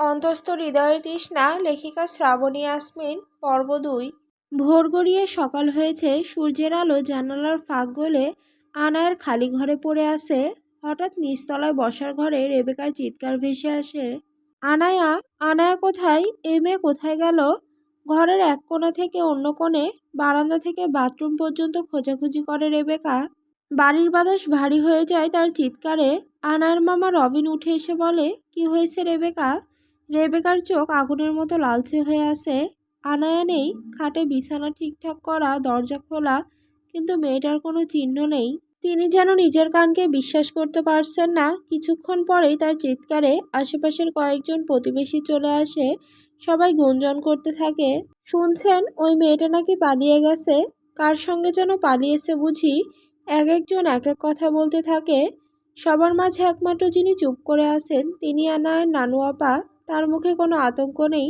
অন্তস্থ হৃদয়ের তৃষ্ণা, লেখিকা শ্রাবণী ইয়াসমিন, পর্ব ২। ভোর গড়িয়ে সকাল হয়েছে। সূর্যের আলো জানালার ফাঁক গলে আনায়ার খালি ঘরে পড়ে আছে। হঠাৎ নিচতলায় বসার ঘরে রেবেকার চিৎকার ভেসে আসে। আনায়া, আনায়া কোথায়? এই মেয়ে কোথায় গেল? ঘরের এক কোণা থেকে অন্য কোণে, বারান্দা থেকে বাথরুম পর্যন্ত খোঁজাখুঁজি করে রেবেকা। বাড়ির বাতাস ভারী হয়ে যায় তার চিৎকারে। আনায়ার মামা রবিন উঠে এসে বলে, কি হয়েছে রেবেকা? রেবেকার চোখ আগুনের মতো লালচে হয়ে আছে। আনায়া নেই, খাটে বিছানা ঠিকঠাক করা, দরজা খোলা, কিন্তু মেয়েটার কোনো চিহ্ন নেই। তিনি যেন নিজের কানকে বিশ্বাস করতে পারছেন না। কিছুক্ষণ পরেই তার চিৎকারে আশেপাশের কয়েকজন প্রতিবেশী চলে আসে। সবাই গুঞ্জন করতে থাকে, শুনছেন ওই মেয়েটা নাকি পালিয়ে গেছে। কার সঙ্গে যেন পালিয়েছে বুঝি। এক একজন এক এক কথা বলতে থাকে। সবার মাঝে একমাত্র যিনি চুপ করে আছেন তিনি আনায়ার নানু আপা। তার মুখে কোনো আতঙ্ক নেই,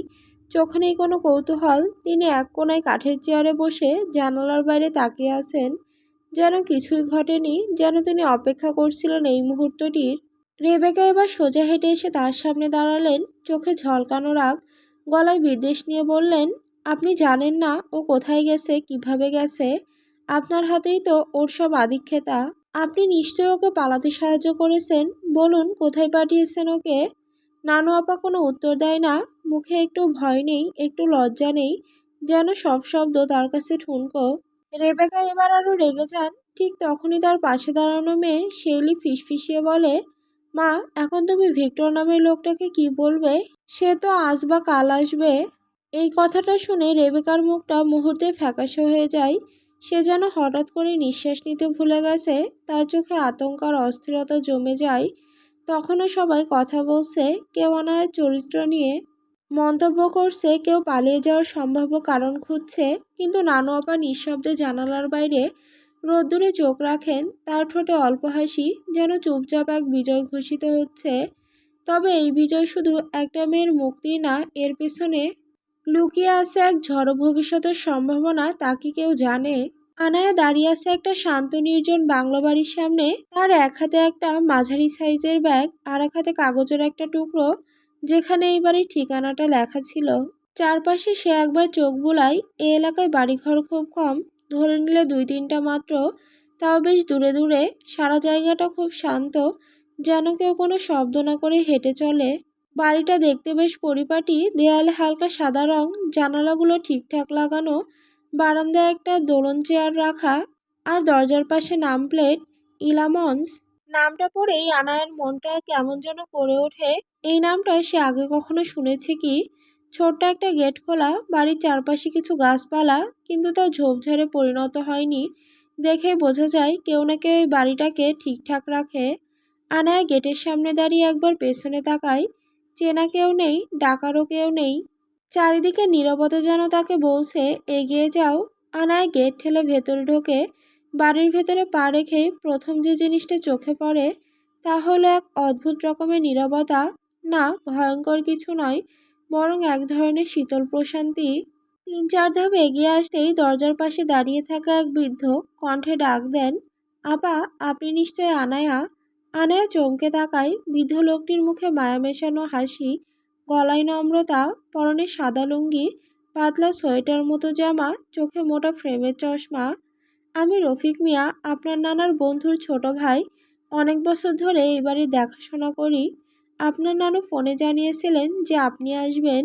চোখে নেই কোনো কৌতূহল। তিনি এক কোণায় কাঠের চেয়ারে বসে জানালার বাইরে তাকিয়ে আছেন, যেন কিছুই ঘটেনি, যেন তিনি অপেক্ষা করছিলেন এই মুহূর্তটির। রেবেকা এবার সোজা হেঁটে এসে তার সামনে দাঁড়ালেন, চোখে ঝলকানো রাগ, গলায় বিদ্বেষ নিয়ে বললেন, আপনি জানেন না ও কোথায় গেছে, কিভাবে গেছে? আপনার হাতেই তো ওর সব আদিক্ষেতা। আপনি নিশ্চয়ই ওকে পালাতে সাহায্য করেছেন। বলুন কোথায় পাঠিয়েছেন ওকে? নানু আপা কোনো উত্তর দেয় না। মুখে একটু ভয় নেই, একটু লজ্জা নেই, যেন সব শব্দ তার কাছে ঠুনকো। রেবেকা এবার আরো রেগে যান। ঠিক তখনই তার পাশে দাঁড়ানো মেয়ে শেইলি ফিসফিসিয়ে বলে, মা, এখন তুমি ভিক্টর নামের লোকটাকে কি বলবে? সে তো আজ বা কাল আসবে। এই কথাটা শুনে রেবেকার মুখটা মুহূর্তে ফ্যাকাশে হয়ে যায়। সে যেন হঠাৎ করে নিঃশ্বাস নিতে ভুলে গেছে। তার চোখে আতঙ্ক আর অস্থিরতা জমে যায়। তখনও সবাই কথা বলছে, কেউ আনায়ার চরিত্র নিয়ে মন্তব্য করছে, কেউ পালিয়ে যাওয়ার সম্ভাব্য কারণ খুঁজছে। কিন্তু নানু আপা নিঃশব্দে জানালার বাইরে রোদ্দুরে চোখ রাখেন। তার ঠোঁটে অল্প হাসি, যেন চুপচাপ এক বিজয় ঘোষিত হচ্ছে। তবে এই বিজয় শুধু একটা মেয়ের মুক্তি না, এর পেছনে লুকিয়ে আছে এক ঝড়ো ভবিষ্যতের সম্ভাবনা। তা কি কেউ জানে? আনায়া দাঁড়িয়ে আছে একটা শান্ত নির্জন বাংলো বাড়ির সামনে। তার এক হাতে একটা মাঝারি সাইজের ব্যাগ, আর এক হাতে কাগজের একটা টুকরো, যেখানে এই বাড়ির ঠিকানাটা লেখা ছিল। চারপাশে সে একবার চোখ বুলায়। এ এলাকায় বাড়িঘর খুব কম, ধরে নিলে ২-৩টা মাত্র, তাও বেশ দূরে দূরে। সারা জায়গাটা খুব শান্ত, যেন কেউ কোনো শব্দ না করে হেঁটে চলে। বাড়িটা দেখতে বেশ পরিপাটি, দেয়ালে হালকা সাদা রং, জানালাগুলো ঠিকঠাক লাগানো, বারান্দায় একটা দোলন চেয়ার রাখা, আর দরজার পাশে নাম প্লেট, ইলামন্স। নামটা পড়েই আনায়ার মনটা কেমন যেন করে ওঠে। এই নামটা সে আগে কখনো শুনেছে কি? ছোট্ট একটা গেট খোলা, বাড়ির চারপাশে কিছু গাছপালা, কিন্তু তা ঝোপঝাড়ে পরিণত হয়নি। দেখেই বোঝা যায় কেউ না কেউ এই বাড়িটাকে ঠিকঠাক রাখে। আনায়া গেটের সামনে দাঁড়িয়ে একবার পেছনে তাকায়। চেনা কেউ নেই, ডাকারও কেউ নেই। চারিদিকে নীরবতা যেন তাকে বলছে, এগিয়ে যাও। আনায়া গেট ঠেলে ভেতরে ঢোকে। বাড়ির ভেতরে পা রেখেই প্রথম যে জিনিসটা চোখে পড়ে তা হলো এক অদ্ভুত রকমের নীরবতা। না, ভয়ঙ্কর কিছু নয়, বরং এক ধরনের শীতল প্রশান্তি। ৩-৪ ধাপ এগিয়ে আসতেই দরজার পাশে দাঁড়িয়ে থাকা এক বৃদ্ধ কণ্ঠে ডাক দেন, আপা, আপনি নিশ্চয় আনায়া? আনায়া চমকে তাকায়। বৃদ্ধ লোকটির মুখে মায়া মেশানো হাসি, গলায় নম্রতা, পরনে সাদা লুঙ্গি, পাতলা সোয়েটার মতো জামা, চোখে মোটা ফ্রেমের চশমা। আমি রফিক মিয়া, আপনার নানার বন্ধুর ছোট ভাই। অনেক বছর ধরে এই বাড়ির দেখাশোনা করি। আপনার নানু ফোনে জানিয়েছিলেন যে আপনি আসবেন।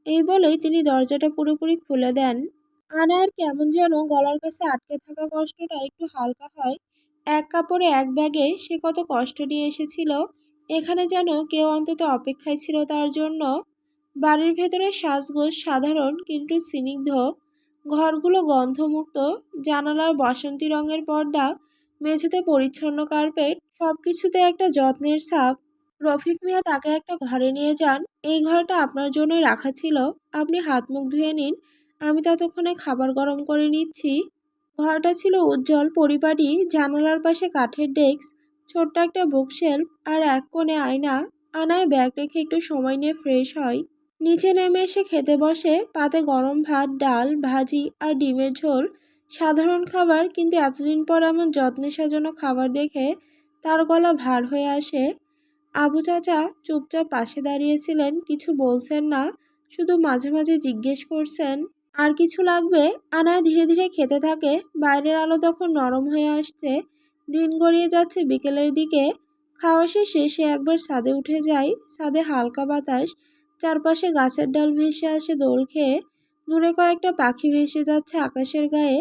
এই বলেই তিনি দরজাটা পুরোপুরি খুলে দেন। আনায়ার কেমন যেন গলার কাছে আটকে থাকা কষ্টটা একটু হালকা হয়। এক কাপড়ে এক ব্যাগে সে কত কষ্ট নিয়ে এসেছিল। এখানে যেন কেউ অন্তত অপেক্ষায় ছিল তার জন্য। বাড়ির ভেতরে সাজগোজ সাধারণ কিন্তু স্নিগ্ধ। ঘরগুলো গন্ধমুক্ত, জানালার বাসন্তী রঙের পর্দা, মেঝেতে পরিচ্ছন্ন কার্পেট, সবকিছুতে একটা যত্নের ছাপ। রফিক মিয়া তাকে একটা ঘরে নিয়ে যান। এই ঘরটা আপনার জন্যই রাখা ছিল, আপনি হাত মুখ ধুয়ে নিন, আমি ততক্ষণে খাবার গরম করে নিচ্ছি। ঘরটা ছিল উজ্জ্বল পরিপাটি, জানালার পাশে কাঠের ডেস্ক, ছোট্ট একটা বুকশেলফ, আর এক কোণে আয়না। আনায় ব্যাগ রেখে একটু সময় নিয়ে ফ্রেশ হয়। নিচে নেমে এসে খেতে বসে। পাতে গরম ভাত, ডাল, ভাজি আর ডিমের ঝোল। সাধারণ খাবার, কিন্তু এতদিন পর এমন যত্নে সাজানো খাবার দেখে তার গলা ভার হয়ে আসে। আবু চাচা চুপচাপ পাশে দাঁড়িয়েছিলেন, কিছু বলছেন না, শুধু মাঝে মাঝে জিজ্ঞেস করছেন আর কিছু লাগবে। আনায়া ধীরে ধীরে খেতে থাকে। বাইরের আলো তখন নরম হয়ে আসছে। দিন গড়িয়ে যাচ্ছে বিকেলের দিকে। খাওয়া শেষে সে একবার ছাদে উঠে যায়। ছাদে হালকা বাতাস, চারপাশে গাছের ডাল ভেসে আসে দোল খেয়ে। দূরে কয়েকটা পাখি ভেসে যাচ্ছে আকাশের গায়ে।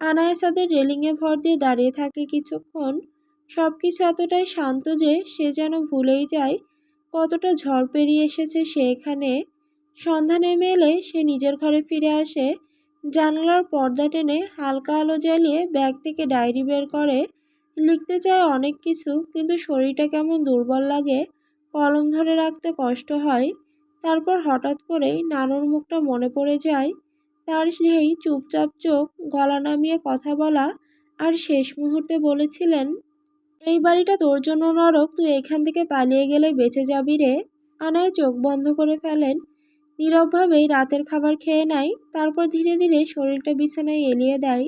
আনায়া ছাদের রেলিংয়ে ভর দিয়ে দাঁড়িয়ে থাকে কিছুক্ষণ। সবকিছু এতটাই শান্ত যে সে যেন ভুলেই যায় কতটা ঝড় পেরিয়ে এসেছে সে এখানে। সন্ধ্যা নেমে এলে সে নিজের ঘরে ফিরে আসে। জানালার পর্দা টেনে হালকা আলো জ্বালিয়ে ব্যাগ থেকে ডায়েরি বের করে। লিখতে চায় অনেক কিছু, কিন্তু শরীরটা কেমন দুর্বল লাগে, কলম ধরে রাখতে কষ্ট হয়। তারপর হঠাৎ করেই নানুর মুখটা মনে পড়ে যায়। তার সেই চুপচাপ চোখ, গলা নামিয়ে কথা বলা, আর শেষ মুহূর্তে বলেছিলেন, এই বাড়িটা তোর জন্য নরক, তুই এখান থেকে পালিয়ে গেলে বেঁচে যাবি রে। আনায় চোখ বন্ধ করে ফেলেন। নীরবভাবেই রাতের খাবার খেয়ে নেয়। তারপর ধীরে ধীরে শরীরটা বিছানায় এলিয়ে দেয়।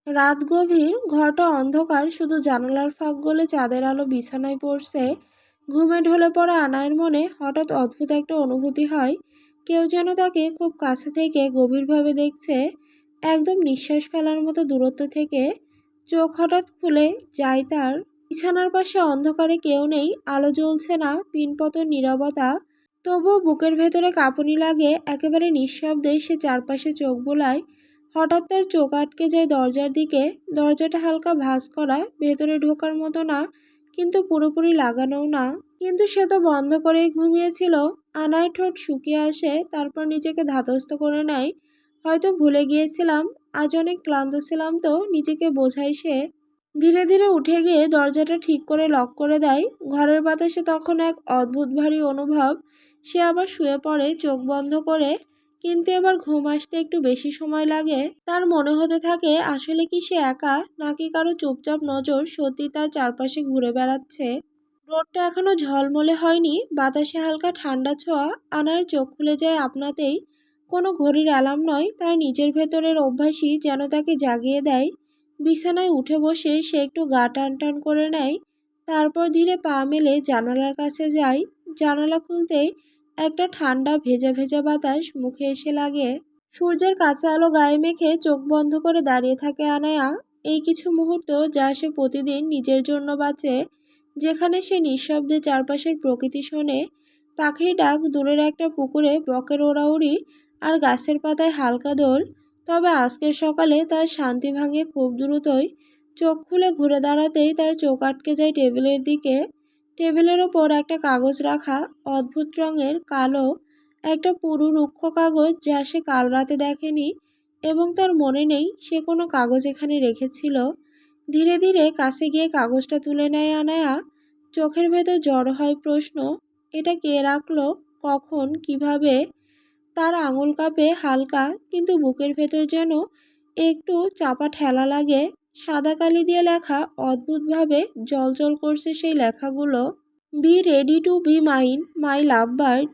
রাত গভীর, ঘরটা অন্ধকার, শুধু জানালার ফাঁক গলে চাঁদের আলো বিছানায় পড়ছে। ঘুমে ঢলে পড়া আনায়ের মনে হঠাৎ অদ্ভুত একটা অনুভূতি হয়। কেউ যেন তাকে খুব কাছে থেকে গভীরভাবে দেখছে, একদম নিঃশ্বাস ফেলার মতো দূরত্ব থেকে। চোখ হঠাৎ খুলে যায় তার। বিছানার পাশে অন্ধকারে কেউ নেই, আলো জ্বলছে না, পিনপতন নীরবতা। তবুও বুকের ভেতরে কাঁপুনি লাগে। একেবারে নিঃশব্দে সে চারপাশে চোখ বোলায়। হঠাৎ তার চোখ আটকে যায় দরজার দিকে। দরজাটা হালকা ভাঁজ করা, ভেতরে ঢোকার মতো না, কিন্তু পুরোপুরি লাগানোও না। কিন্তু সে তো বন্ধ করেই ঘুমিয়েছিল। আনায় ঠোঁট শুকিয়ে আসে, তারপর নিজেকে ধাতস্থ করে নেয়। হয়তো ভুলে গিয়েছিলাম, আজ অনেক ক্লান্ত ছিলাম তো, নিজেকে বোঝায় সে। ধীরে ধীরে উঠে গিয়ে দরজাটা ঠিক করে লক করে দেয়। ঘরের বাতাসে তখন এক অদ্ভুত ভারী অনুভব। সে আবার শুয়ে পড়ে চোখ বন্ধ করে। কিন্তু এবার ঘুম আসতে একটু বেশি সময় লাগে। তার মনে হতে থাকে আসলে কি সে একা, নাকি কারো চুপচাপ নজর সত্যি তার চারপাশে ঘুরে বেড়াচ্ছে। রোদটা এখনো ঝলমলে হয়নি, বাতাসে হালকা ঠান্ডা ছোঁয়া। আনার চোখ খুলে যায় আপনাতেই। কোনো ঘড়ির অ্যালার্ম নয়, তার নিজের ভেতরের অভ্যাসই যেন তাকে জাগিয়ে দেয়। বিছানায় উঠে বসে সে একটু গা টান টান করে নেয়। তারপর ধীরে পা মেলে জানালার কাছে যায়। জানালা খুলতেই একটা ঠান্ডা ভেজা ভেজা বাতাস মুখে এসে লাগে। সূর্যের কাঁচা আলো গায়ে মেখে চোখ বন্ধ করে দাঁড়িয়ে থাকে আনায়া। এই কিছু মুহূর্ত যা সে প্রতিদিন নিজের জন্য বাঁচে, যেখানে সে নিঃশব্দে চারপাশের প্রকৃতি শোনে। পাখির ডাক, দূরের একটা পুকুরে বকের ওড়াউড়ি, আর গাছের পাতায় হালকা দোল। তবে আজকের সকালে তার শান্তি ভাঙে খুব দ্রুতই। চোখ খুলে ঘুরে দাঁড়াতেই তার চোখ আটকে যায় টেবিলের দিকে। টেবিলের ওপর একটা কাগজ রাখা, অদ্ভুত রঙের কালো, একটা পুরু রুক্ষ কাগজ যা সে কাল রাতে দেখেনি, এবং তার মনে নেই সে কোনো কাগজ এখানে রেখেছিল। ধীরে ধীরে কাছে গিয়ে কাগজটা তুলে নেয় আনায়া। চোখের ভেতর জড়ো হয় প্রশ্ন, এটা কে রাখলো, কখন, কিভাবে? তার আঙুল কাঁপে হালকা, কিন্তু বুকের ভেতর যেন একটু চাপা ঠেলা লাগে। সাদা কালি দিয়ে লেখা, অদ্ভুতভাবে জলজল করছে সেই লেখাগুলো। Be ready to be mine, my love bird.